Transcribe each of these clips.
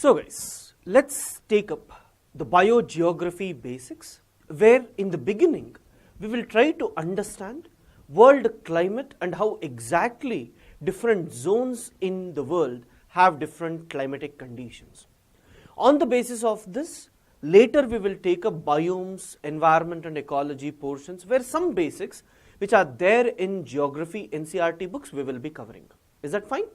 So guys, let's take up the biogeography basics, where in the beginning we will try to understand world climate and how exactly different zones in the world have different climatic conditions. On the basis of this, later we will take up biomes, environment and ecology portions, where some basics which are there in geography NCERT books we will be covering. Is that fine?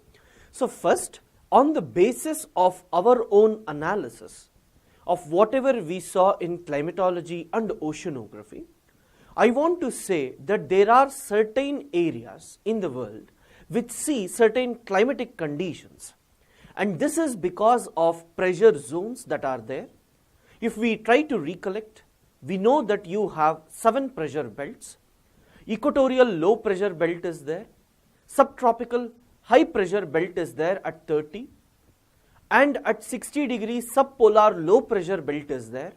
So first, on the basis of our own analysis of whatever we saw in climatology and oceanography, I want to say that there are certain areas in the world which see certain climatic conditions, and this is because of pressure zones that are there. If we try to recollect, we know that you have 7 pressure belts. Equatorial low pressure belt is there, subtropical high pressure belt is there at 30, and at 60 degrees subpolar low pressure belt is there.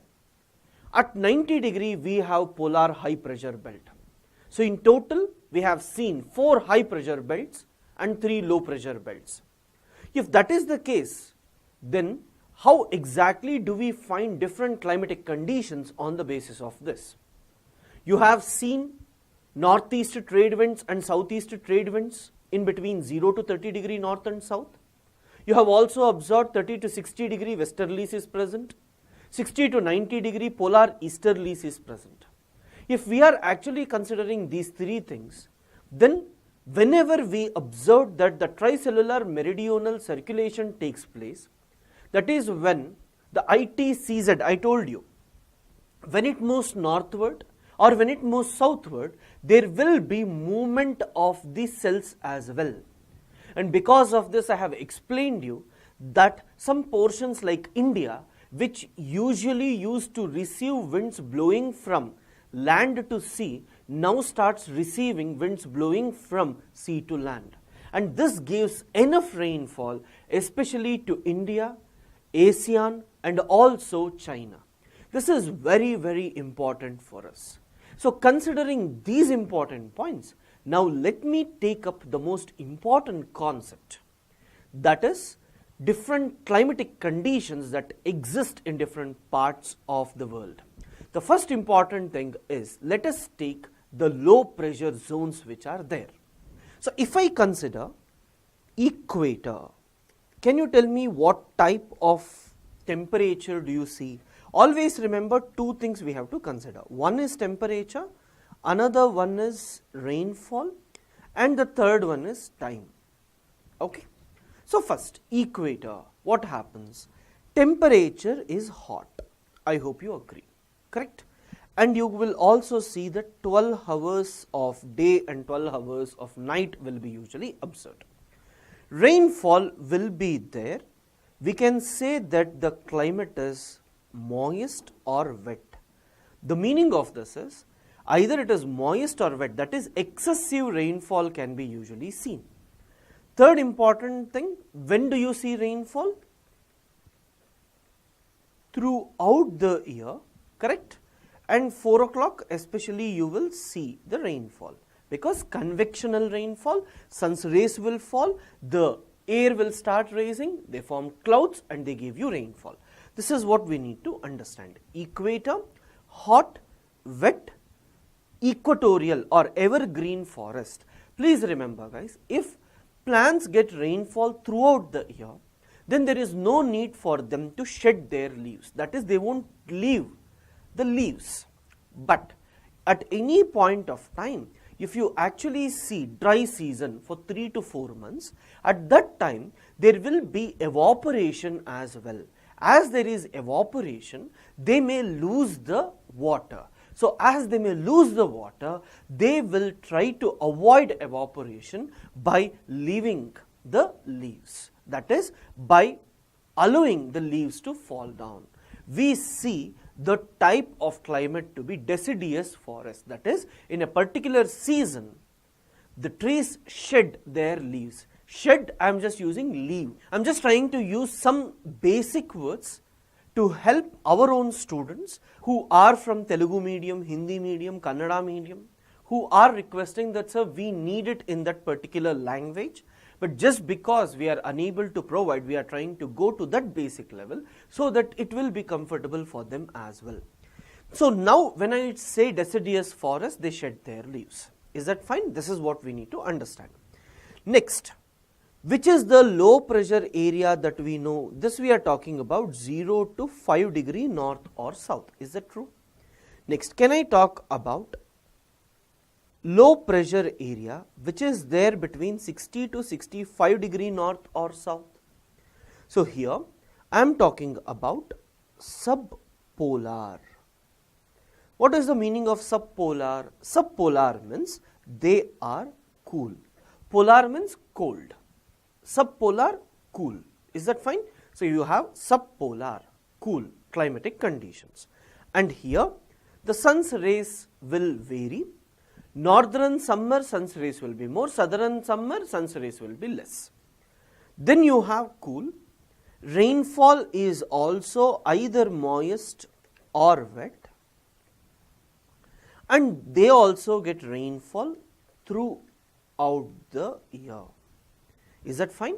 At 90 degree we have polar high pressure belt. So in total we have seen 4 high pressure belts and 3 low pressure belts. If that is the case, then how exactly do we find different climatic conditions on the basis of this? You have seen northeast trade winds and southeast trade winds in between 0 to 30 degree north and south. You have also observed 30 to 60 degree westerlies is present, 60 to 90 degree polar easterlies is present. If we are actually considering these 3 things, then whenever we observe that the tricellular meridional circulation takes place, that is when the ITCZ, I told you, when it moves northward or when it moves southward, there will be movement of the cells as well. And because of this, I have explained you that some portions like India, which usually used to receive winds blowing from land to sea, now starts receiving winds blowing from sea to land. And this gives enough rainfall, especially to India, ASEAN and also China. This is very, very important for us. So considering these important points, now let me take up the most important concept, that is different climatic conditions that exist in different parts of the world. The first important thing is, let us take the low pressure zones which are there. So if I consider equator, can you tell me what type of temperature do you see? Always remember 2 things we have to consider. One is temperature, another one is rainfall, and the third one is time. Okay. So first, equator, what happens? Temperature is hot. I hope you agree, correct? And you will also see that 12 hours of day and 12 hours of night will be usually observed. Rainfall will be there. We can say that the climate is moist or wet. The meaning of this is either it is moist or wet, that is excessive rainfall can be usually seen. Third important thing, when do you see rainfall? Throughout the year, correct? And 4 o'clock especially you will see the rainfall, because convectional rainfall, sun's rays will fall, the air will start rising, they form clouds and they give you rainfall. This is what we need to understand. Equator, hot, wet, equatorial or evergreen forest. Please remember guys, if plants get rainfall throughout the year, then there is no need for them to shed their leaves. That is, they won't leave the leaves. But at any point of time, if you actually see dry season for 3 to 4 months, at that time there will be evaporation as well. As there is evaporation, they may lose the water. So as they may lose the water, they will try to avoid evaporation by leaving the leaves. That is, by allowing the leaves to fall down. We see the type of climate to be deciduous forest. That is, in a particular season, the trees shed their leaves. Shed, I am just using leave. I am just trying to use some basic words to help our own students who are from Telugu medium, Hindi medium, Kannada medium, who are requesting that, sir, we need it in that particular language. But just because we are unable to provide, we are trying to go to that basic level so that it will be comfortable for them as well. So now when I say deciduous forest, they shed their leaves. Is that fine? This is what we need to understand. Next, which is the low pressure area that we know? This we are talking about 0 to 5 degree north or south. Is that true? Next, can I talk about low pressure area which is there between 60 to 65 degree north or south? So here I am talking about subpolar. What is the meaning of subpolar? Subpolar means they are cool. Polar means cold. Subpolar, cool. Is that fine? So you have subpolar, cool climatic conditions. And here the sun's rays will vary. Northern summer sun's rays will be more, southern summer sun's rays will be less. Then you have cool. Rainfall is also either moist or wet, and they also get rainfall throughout the year. Is that fine?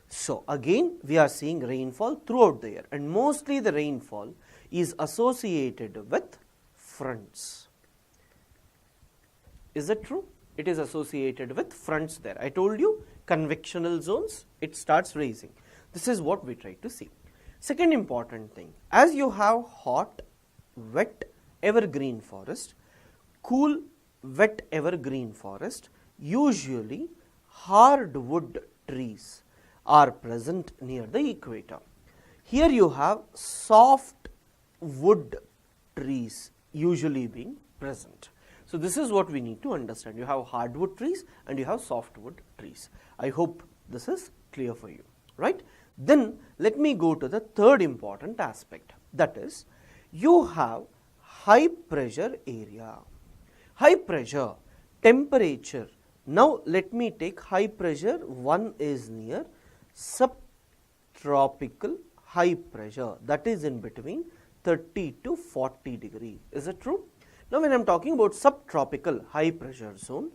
So again we are seeing rainfall throughout the year, and mostly the rainfall is associated with fronts. Is that true? It is associated with fronts there. I told you convectional zones, it starts raising. This is what we try to see. Second important thing, as you have hot, wet, evergreen forest, cool, wet, evergreen forest, usually hardwood trees are present near the equator. Here you have soft wood trees usually being present. So this is what we need to understand. You have hardwood trees and you have softwood trees. I hope this is clear for you, right? Then let me go to the third important aspect, that is you have high pressure area. High pressure, temperature. Now let me take high pressure. One is near subtropical high pressure, that is in between 30 to 40 degree. Is it true? Now when I am talking about subtropical high pressure zone,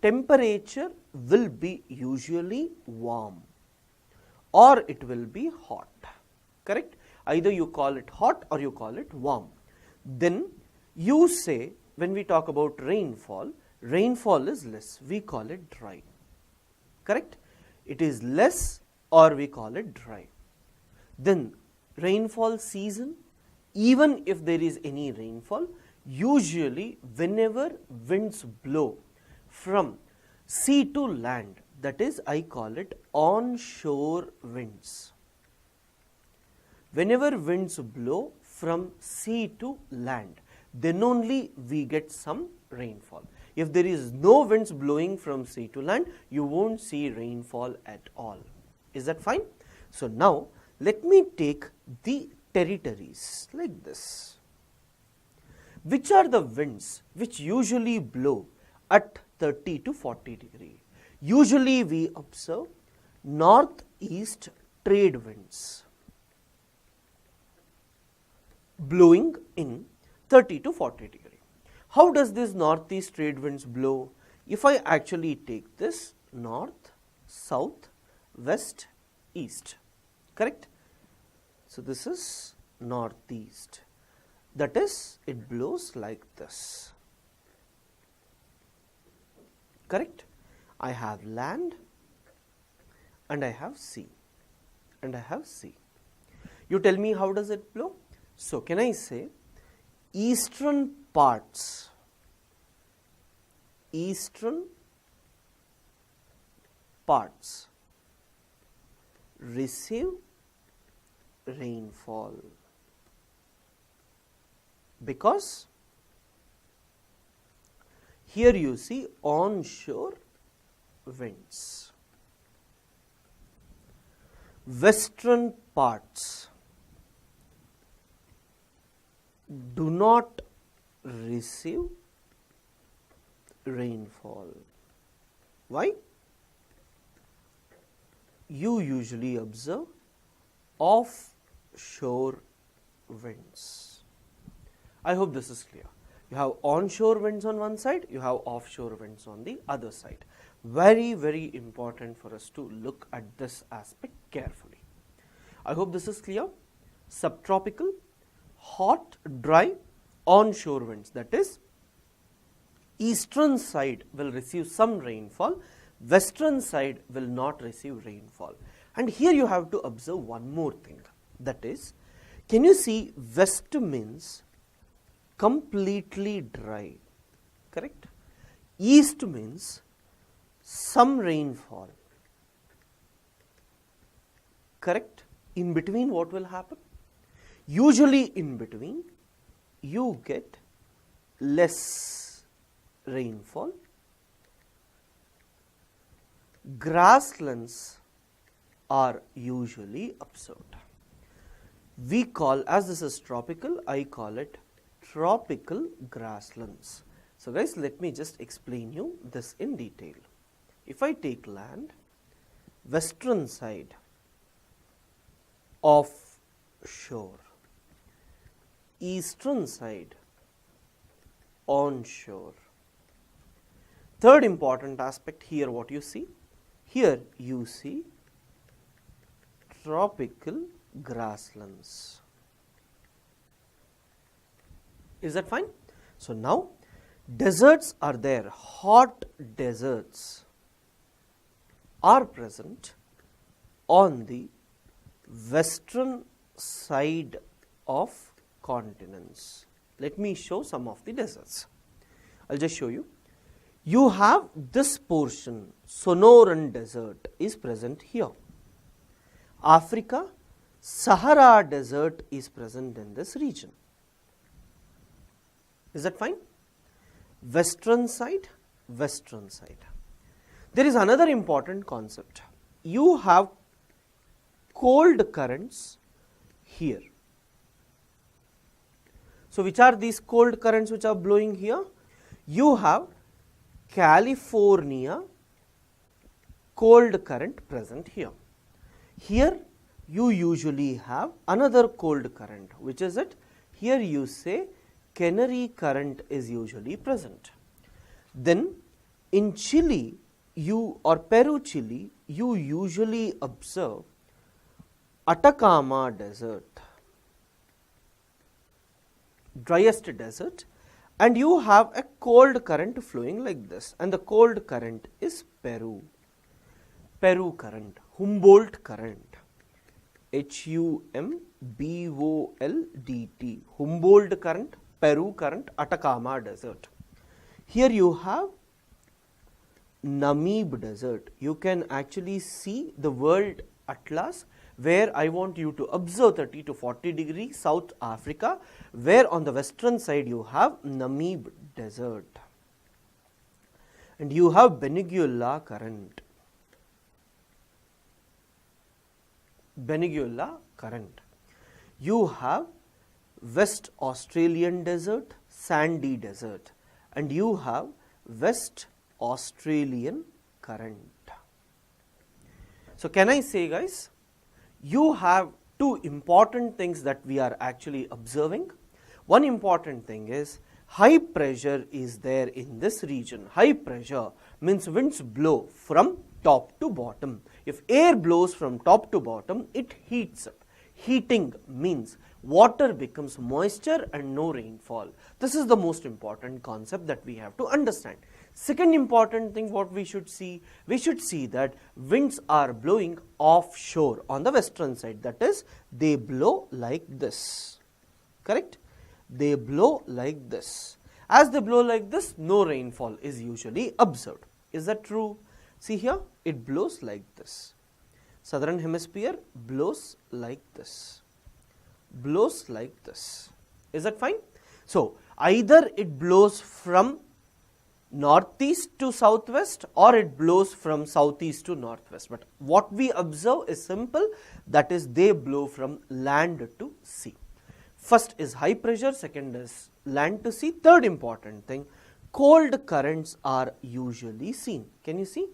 temperature will be usually warm or it will be hot, correct? Either you call it hot or you call it warm. Then you say, when we talk about rainfall, rainfall is less, we call it dry, correct? It is less or we call it dry. Then rainfall season, even if there is any rainfall, usually whenever winds blow from sea to land, that is I call it onshore winds. Whenever winds blow from sea to land, then only we get some rainfall. If there is no winds blowing from sea to land, you won't see rainfall at all. Is that fine? So now let me take the territories like this. Which are the winds which usually blow at 30 to 40 degree? Usually we observe northeast trade winds blowing in 30 to 40 degree. How does this northeast trade winds blow? If I actually take this north, south, west, east, correct? So this is northeast, that is it blows like this, correct? I have land and I have sea and I have sea. You tell me how does it blow? So can I say eastern parts receive rainfall because here you see onshore winds. Western parts do not receive rainfall. Why? You usually observe offshore winds. I hope this is clear. You have onshore winds on one side, you have offshore winds on the other side. Very, very important for us to look at this aspect carefully. I hope this is clear. Subtropical, hot, dry, onshore winds, that is, eastern side will receive some rainfall, western side will not receive rainfall. And here you have to observe one more thing, that is, can you see west means completely dry, correct? East means some rainfall, correct? In between what will happen? Usually in between you get less rainfall. Grasslands are usually observed. We call, as this is tropical, I call it tropical grasslands. So guys, let me just explain you this in detail. If I take land, western side of shore, eastern side onshore. Third important aspect here, what you see? Here you see tropical grasslands. Is that fine? So now deserts are there, hot deserts are present on the western side of continents. Let me show some of the deserts. I'll just show you. You have this portion, Sonoran Desert is present here. Africa, Sahara Desert is present in this region. Is that fine? Western side, western side. There is another important concept. You have cold currents here. So which are these cold currents which are blowing here? You have California cold current present here. Here you usually have another cold current, which is it? Here you say Canary current is usually present. Then in Chile, Peru, Chile, you usually observe Atacama Desert, driest desert, and you have a cold current flowing like this, and the cold current is Peru current, Humboldt current, Humboldt, Humboldt current, Peru current, Atacama Desert. Here you have Namib Desert. You can actually see the world atlas where I want you to observe 30 to 40 degrees South Africa, where on the western side you have Namib Desert. And you have Benguela current. Benguela current. You have West Australian Desert, Sandy Desert, and you have West Australian current. So can I say, guys, you have two important things that we are actually observing. One important thing is high pressure is there in this region. High pressure means winds blow from top to bottom. If air blows from top to bottom, it heats up. Heating means water becomes moisture and no rainfall. This is the most important concept that we have to understand. Second important thing what we should see that winds are blowing offshore on the western side, that is they blow like this, correct? They blow like this. As they blow like this, no rainfall is usually observed. Is that true? See here, it blows like this. Southern hemisphere blows like this, blows like this. Is that fine? So either it blows from northeast to southwest or it blows from southeast to northwest. But what we observe is simple, that is they blow from land to sea. First is high pressure, second is land to sea. Third important thing, cold currents are usually seen. Can you see?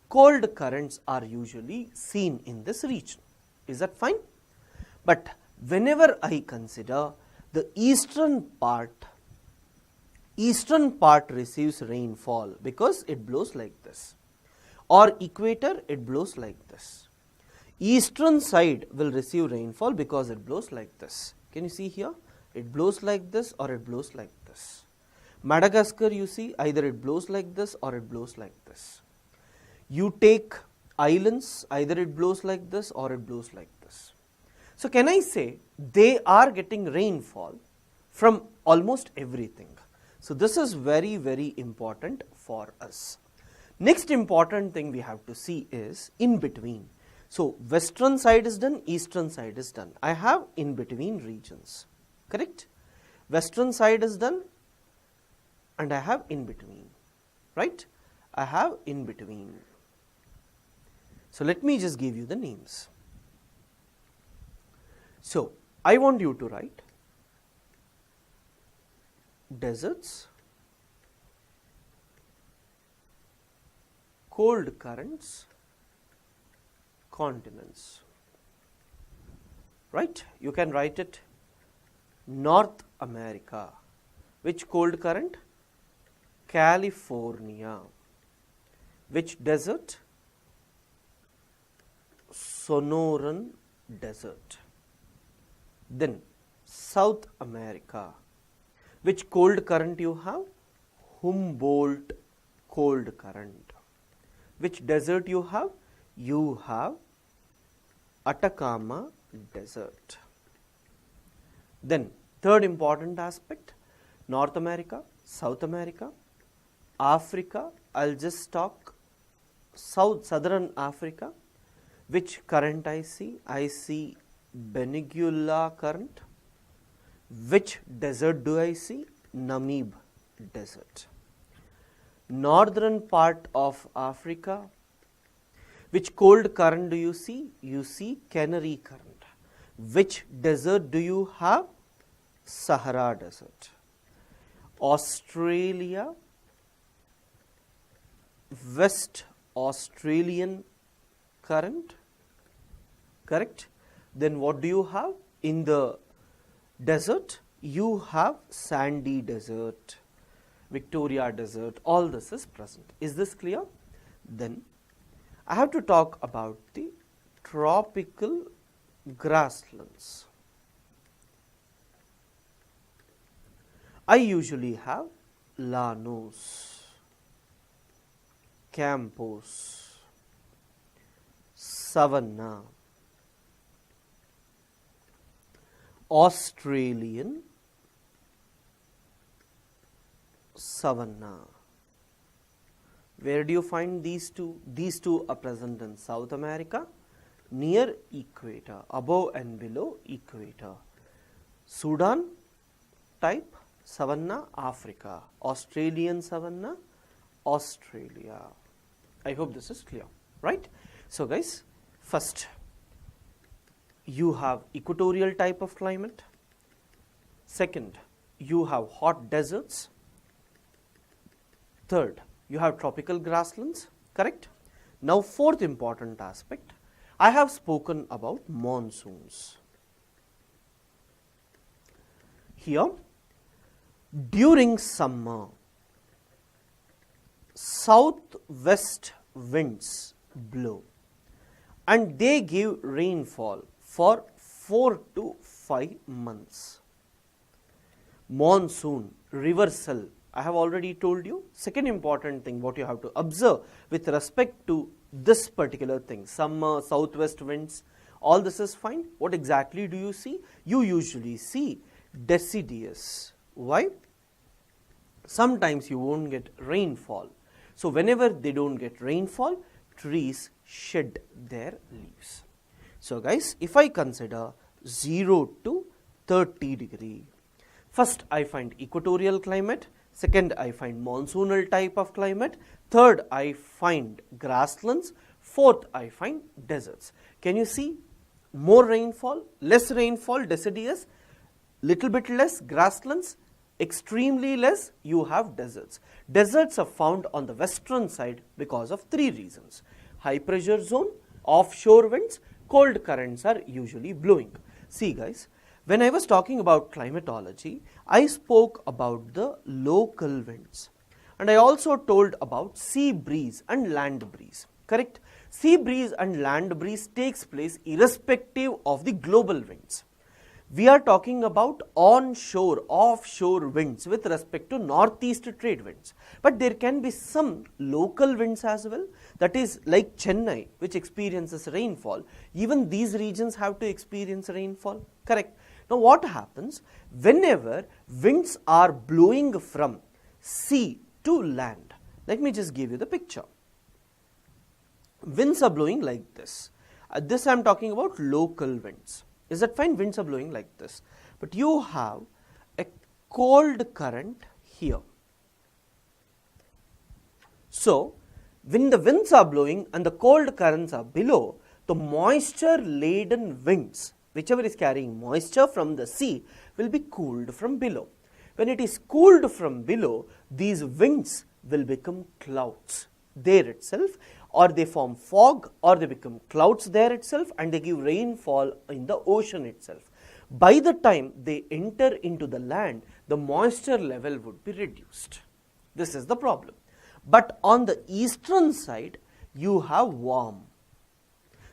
Cold currents are usually seen in this region. Is that fine? But whenever I consider the eastern part receives rainfall because it blows like this. or equator, it blows like this. Eastern side will receive rainfall because it blows like this. Can you see here? It blows like this or it blows like this. Madagascar, you see, either it blows like this or it blows like this. You take islands, either it blows like this or it blows like this. So can I say they are getting rainfall from almost everything. So this is very, very important for us. Next important thing we have to see is in between. So western side is done, eastern side is done. I have in between regions, correct? Western side is done and I have in between, right? I have in between. So let me just give you the names. So I want you to write deserts, cold currents, continents, right? You can write it North America. Which cold current? California. Which desert? Sonoran Desert. Then South America. Which cold current you have? Humboldt cold current. Which desert you have? You have Atacama Desert. Then third important aspect, North America, South America, Africa. I'll just talk southern Africa. Which current I see? I see Beniguela current. Which desert do I see? Namib Desert. Northern part of Africa. Which cold current do you see? You see Canary current. Which desert do you have? Sahara Desert. Australia, West Australian current, correct? Then what do you have? In the desert, you have Sandy Desert, Victoria Desert, all this is present. Is this clear? Then I have to talk about the tropical grasslands. I usually have Llanos, Campos, Savanna, Australian Savanna. Where do you find these two? These two are present in South America, near equator, above and below equator. Sudan type Savanna, Africa. Australian Savanna, Australia. I hope this is clear, right? So guys, first you have equatorial type of climate. Second, you have hot deserts. Third, you have tropical grasslands, correct? Now fourth important aspect, I have spoken about monsoons. Here, during summer, southwest winds blow and they give rainfall for 4 to 5 months. Monsoon, reversal, I have already told you. Second important thing what you have to observe with respect to this particular thing, summer, southwest winds, all this is fine. What exactly do you see? You usually see deciduous. Why? Sometimes you won't get rainfall. So whenever they don't get rainfall, trees shed their leaves. So guys, if I consider 0 to 30 degree, first I find equatorial climate, second I find monsoonal type of climate, third I find grasslands, fourth I find deserts. Can you see more rainfall, less rainfall, deciduous, little bit less grasslands, extremely less, you have deserts. Deserts are found on the western side because of 3 reasons. High pressure zone, offshore winds, cold currents are usually blowing. See guys, when I was talking about climatology, I spoke about the local winds and I also told about sea breeze and land breeze. correct? Sea breeze and land breeze takes place irrespective of the global winds. We are talking about onshore, offshore winds with respect to northeast trade winds. But there can be some local winds as well, that is like Chennai, which experiences rainfall. Even these regions have to experience rainfall, correct? Now what happens whenever winds are blowing from sea to land? Let me just give you the picture. Winds are blowing like this. This I am talking about local winds. Is that fine? Winds are blowing like this. But you have a cold current here. So, when the winds are blowing and the cold currents are below, the moisture laden winds, whichever is carrying moisture from the sea, will be cooled from below. When it is cooled from below, these winds will become clouds there itself, or they form fog, or they become clouds there itself, and they give rainfall in the ocean itself. By the time they enter into the land, the moisture level would be reduced. This is the problem. But on the eastern side, you have warm.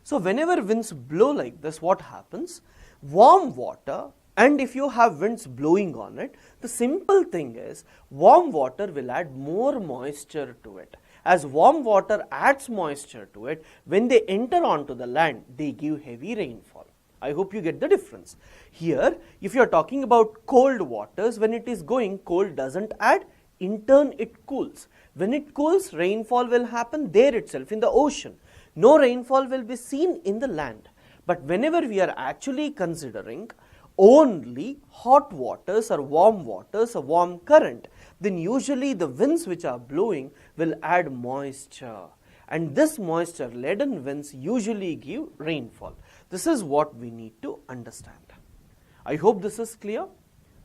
So whenever winds blow like this, what happens? Warm water, and if you have winds blowing on it, the simple thing is warm water will add more moisture to it. As warm water adds moisture to it, when they enter onto the land, they give heavy rainfall. I hope you get the difference. Here, if you are talking about cold waters, when it is going, cold doesn't add, in turn it cools. When it cools, rainfall will happen there itself in the ocean. No rainfall will be seen in the land. But whenever we are actually considering only hot waters or warm waters, a warm current, then usually the winds which are blowing will add moisture, and this moisture laden winds usually give rainfall. This is what we need to understand. I hope this is clear,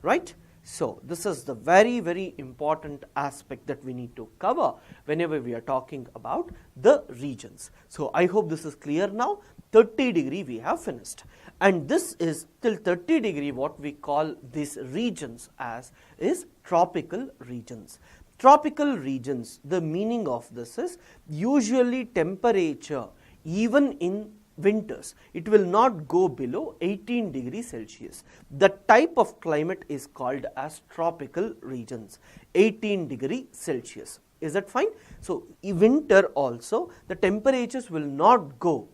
right? So this is the very, very important aspect that we need to cover whenever we are talking about the regions. So I hope this is clear now. 30 degree we have finished, and this is till 30 degree what we call these regions as is tropical regions. Tropical regions, the meaning of this is usually temperature even in winters, it will not go below 18 degrees Celsius. The type of climate is called as tropical regions, 18 degrees Celsius. Is that fine? So in winter also the temperatures will not go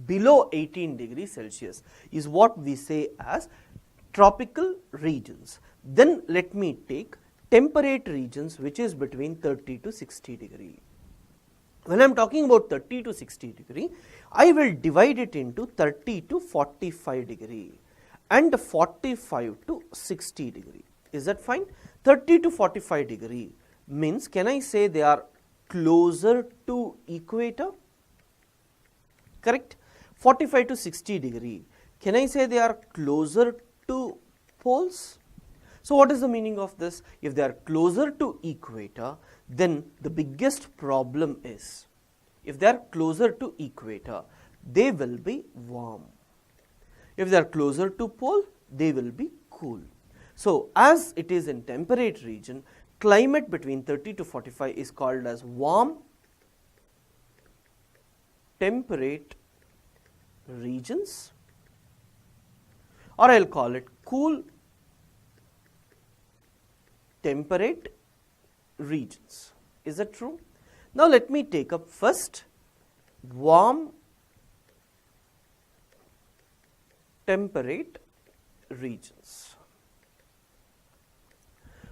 below 18 degrees Celsius is what we say as tropical regions. Then let me take temperate regions, which is between 30 to 60 degree. When I am talking about 30 to 60 degree, I will divide it into 30 to 45 degree and 45 to 60 degree. Is that fine? 30 to 45 degree means, can I say they are closer to equator? Correct? 45 to 60 degree, can I say they are closer to poles? So what is the meaning of this? If they are closer to equator, then the biggest problem is, if they are closer to equator, they will be warm. If they are closer to pole, they will be cool. So as it is in temperate region, climate between 30 to 45 is called as warm temperate regions, or I will call it cool temperate regions. Is that true? Now let me take up first warm temperate regions.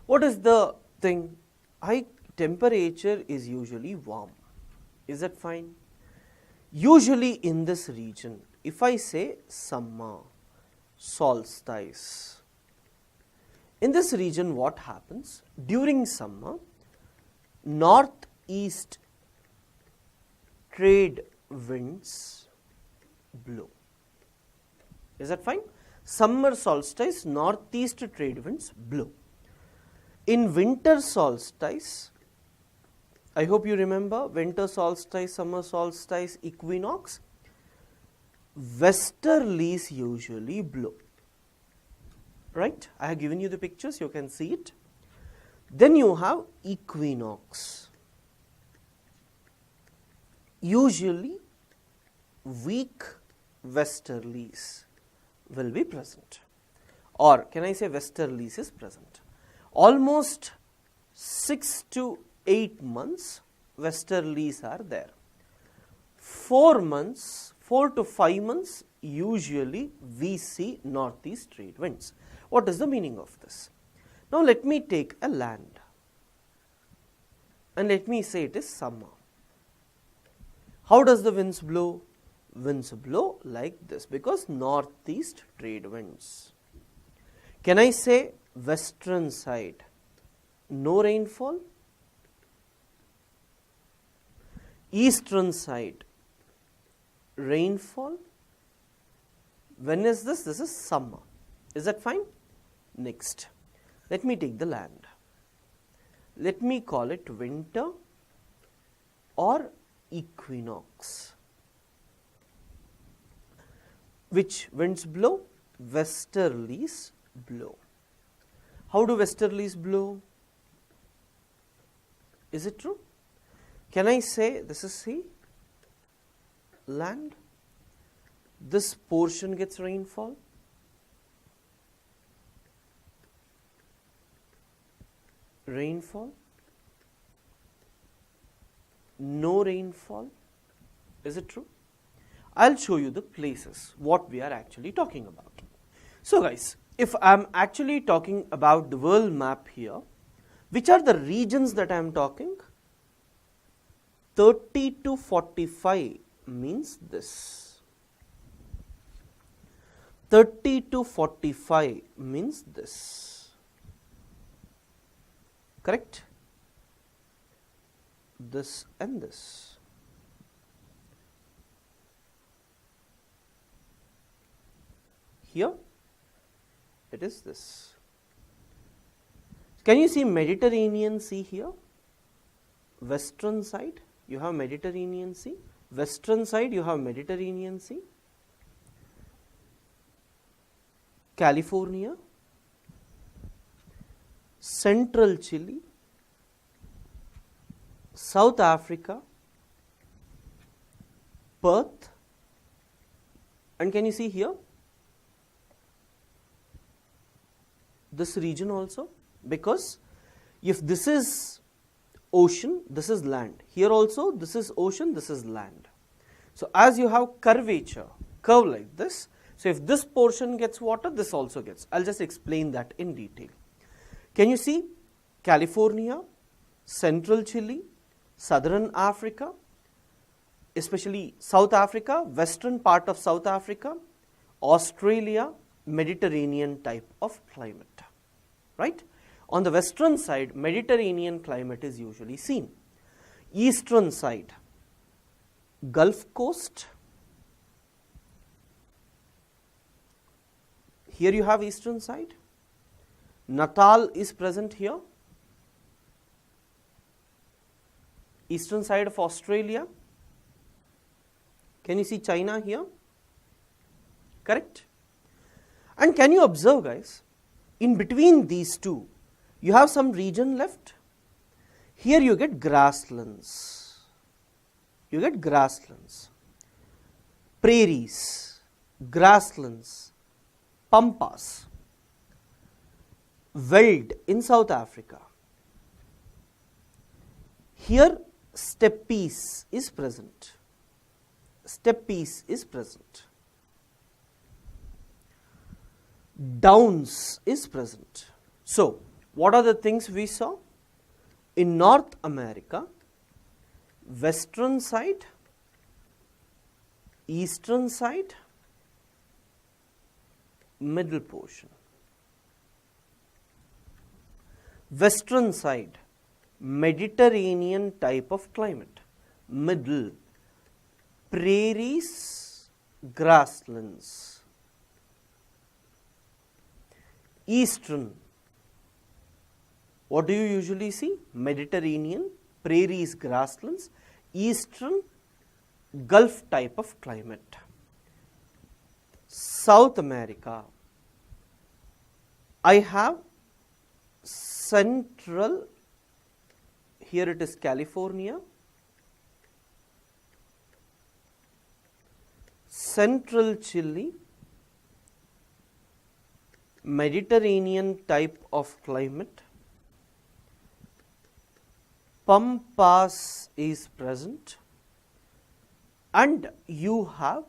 What is the thing? High temperature is usually warm. Is that fine? Usually in this region, if I say summer, solstice, in this region what happens? During summer, northeast trade winds blow. Is that fine? Summer solstice, northeast trade winds blow. In winter solstice, I hope you remember winter solstice, summer solstice, equinox, westerlies usually blow. Right? I have given you the pictures, you can see it. Then you have equinox. usually weak westerlies will be present, or can I say westerlies is present. Almost 6 to 8 months westerlies are there. 4 months, 4 to 5 months, usually we see northeast trade winds. What is the meaning of this? Now let me take a land and let me say it is summer. How does the winds blow? Winds blow like this because northeast trade winds. Can I say western side, no rainfall? Eastern side, rainfall. When is this? This is summer. Is that fine? Next, let me take the land. Let me call it winter or equinox. Which winds blow? Westerlies blow. How do westerlies blow? Is it true? Can I say this is sea, land? This portion gets rainfall. Rainfall. No rainfall. Is it true? I'll show you the places, what we are actually talking about. So guys, if I'm actually talking about the world map here, which are the regions that I'm talking? 30 to 45 means this. 30 to 45 means this. Correct? This and this. Here it is this. Can you see Mediterranean Sea here? Western side you have Mediterranean Sea. Western side you have Mediterranean Sea. California, Central Chile, South Africa, Perth, and can you see here this region also? Because if this is ocean, this is land. Here also this is ocean, this is land. So as you have curvature, curve like this, so if this portion gets water, this also gets. I'll just explain that in detail. Can you see California, Central Chile, Southern Africa, especially South Africa, western part of South Africa, Australia, Mediterranean type of climate, right? On the western side, Mediterranean climate is usually seen. Eastern side, Gulf Coast. Here you have eastern side. Natal is present here. Eastern side of Australia. Can you see China here? Correct? And can you observe, guys, in between these two, you have some region left. Here you get grasslands. You get grasslands, prairies, grasslands, pampas, veld in South Africa. Here steppes is present. Steppes is present. Downs is present. So, what are the things we saw? In North America, western side, eastern side, middle portion. Western side, Mediterranean type of climate. Middle, prairies, grasslands. Eastern, what do you usually see? Mediterranean, prairies, grasslands. Eastern, Gulf type of climate. South America, I have central, here it is California, central Chile, Mediterranean type of climate, Pampas is present, and you have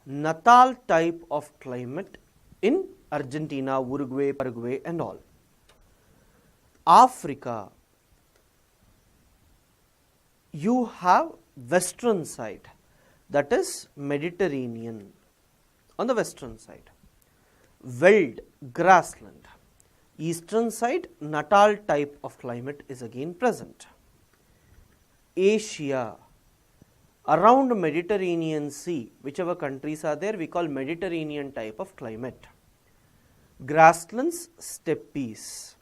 Natal type of climate in Argentina, Uruguay, Paraguay and all. Africa, you have western side, that is Mediterranean on the western side, Veld, grassland. Eastern side, Natal type of climate is again present. Asia, around Mediterranean Sea, whichever countries are there, we call Mediterranean type of climate. Grasslands, steppes.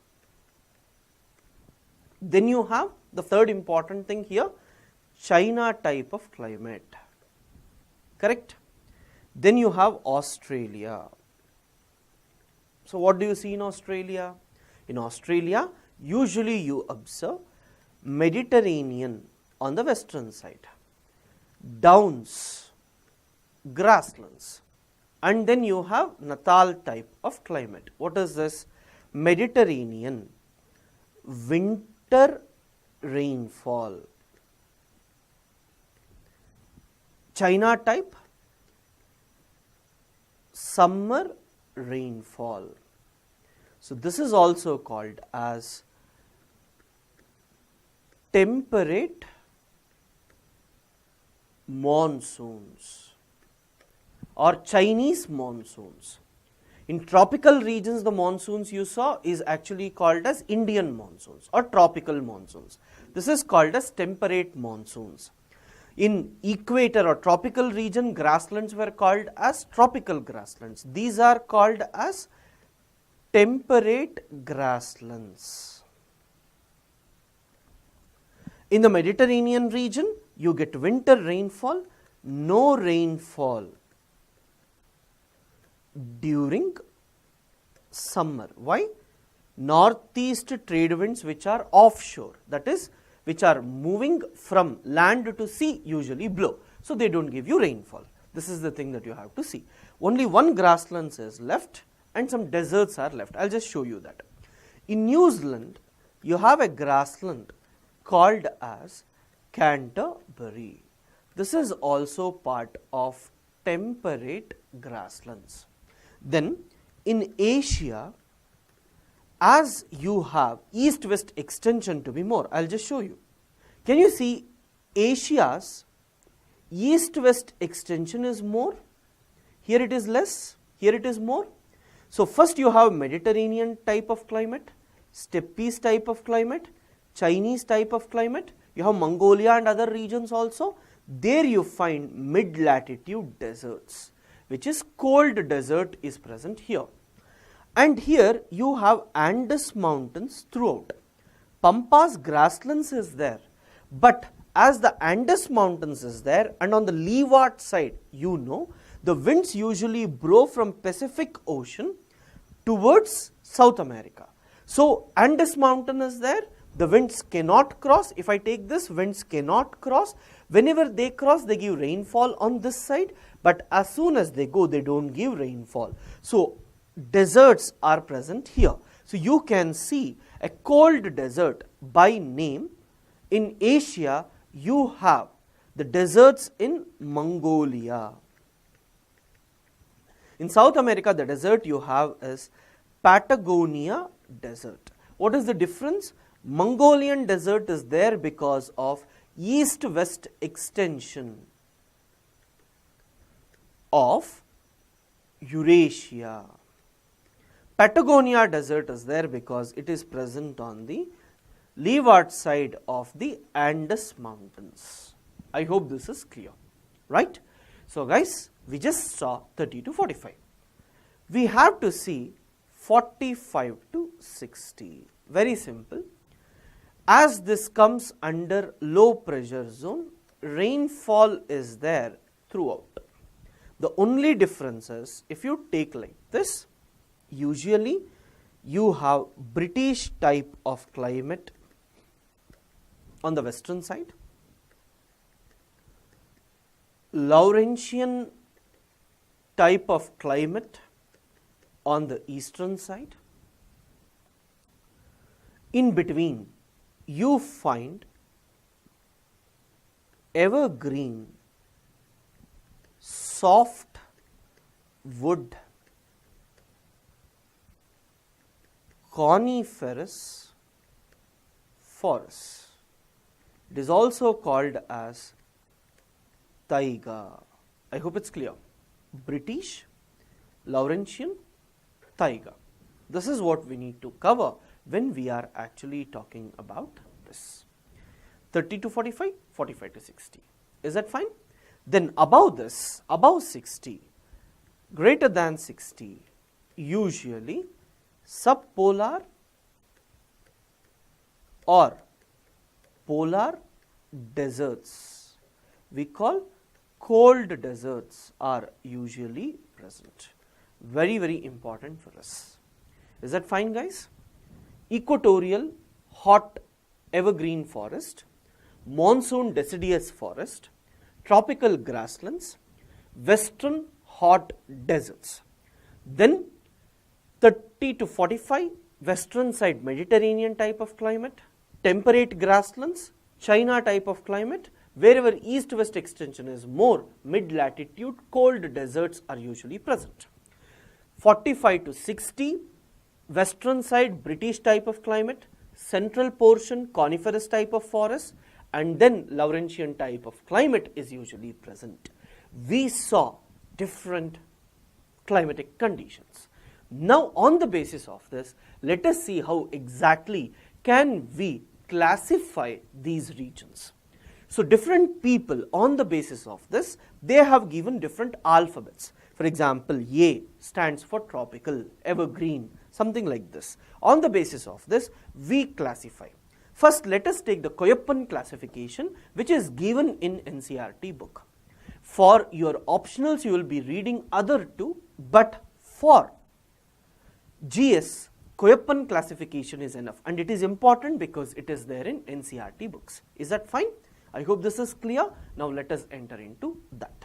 Then you have the third important thing here, China type of climate, correct? Then you have Australia. So what do you see in Australia? In Australia, usually you observe Mediterranean on the western side, downs, grasslands, and then you have Natal type of climate. What is this? Mediterranean, winter rainfall. China type, summer rainfall. So this is also called as temperate monsoons or Chinese monsoons. In tropical regions, the monsoons you saw is actually called as Indian monsoons or tropical monsoons. This is called as temperate monsoons. In equator or tropical region, grasslands were called as tropical grasslands. These are called as temperate grasslands. In the Mediterranean region, you get winter rainfall, no rainfall during summer. Why? Northeast trade winds which are offshore, that is, which are moving from land to sea usually blow. So they don't give you rainfall. This is the thing that you have to see. Only one grasslands is left and some deserts are left. I'll just show you that. In New Zealand, you have a grassland called as Canterbury. This is also part of temperate grasslands. Then in Asia, as you have east-west extension to be more, I'll just show you. Can you see Asia's east-west extension is more? Here it is less, here it is more. So first you have Mediterranean type of climate, steppes type of climate, Chinese type of climate, you have Mongolia and other regions also. There you find mid-latitude deserts, which is cold desert is present here. And here you have Andes mountains throughout. Pampas grasslands is there, but as the Andes mountains is there and on the leeward side, you know, the winds usually blow from Pacific Ocean towards South America. So Andes mountain is there, the winds cannot cross. If I take this, winds cannot cross. Whenever they cross, they give rainfall on this side, but as soon as they go, they don't give rainfall. So deserts are present here. So you can see a cold desert by name. In Asia, you have the deserts in Mongolia. In South America, the desert you have is Patagonia desert. What is the difference? Mongolian desert is there because of east-west extension of Eurasia. Patagonia desert is there because it is present on the leeward side of the Andes mountains. I hope this is clear, right? So guys, we just saw 30 to 45. We have to see 45 to 60. Very simple. As this comes under low pressure zone, rainfall is there throughout. The only difference is if you take like this, usually you have British type of climate on the western side, Laurentian type of climate on the eastern side. In between, you find evergreen, soft wood, coniferous forests. It is also called as taiga. I hope it's clear. British, Laurentian, taiga. This is what we need to cover when we are actually talking about this. 30 to 45, 45 to 60. Is that fine? Then above this, above 60, greater than 60, usually subpolar or polar deserts, we call cold deserts, are usually present. Very, very important for us. Is that fine, guys? Equatorial hot evergreen forest, monsoon deciduous forest, tropical grasslands, western hot deserts. Then 30 to 45, western side Mediterranean type of climate, temperate grasslands, China type of climate. Wherever east-west extension is more, mid-latitude cold deserts are usually present. 45 to 60, western side British type of climate, central portion coniferous type of forest, and then Laurentian type of climate is usually present. We saw different climatic conditions. Now on the basis of this, let us see how exactly can we classify these regions. So different people, on the basis of this, they have given different alphabets. For example, A stands for tropical, evergreen, something like this. On the basis of this, we classify. First, let us take the Koyappan classification, which is given in NCERT book. For your optionals, you will be reading other two, but for GS, Koyappan classification is enough, and it is important because it is there in NCERT books. Is that fine? I hope this is clear. Now let us enter into that.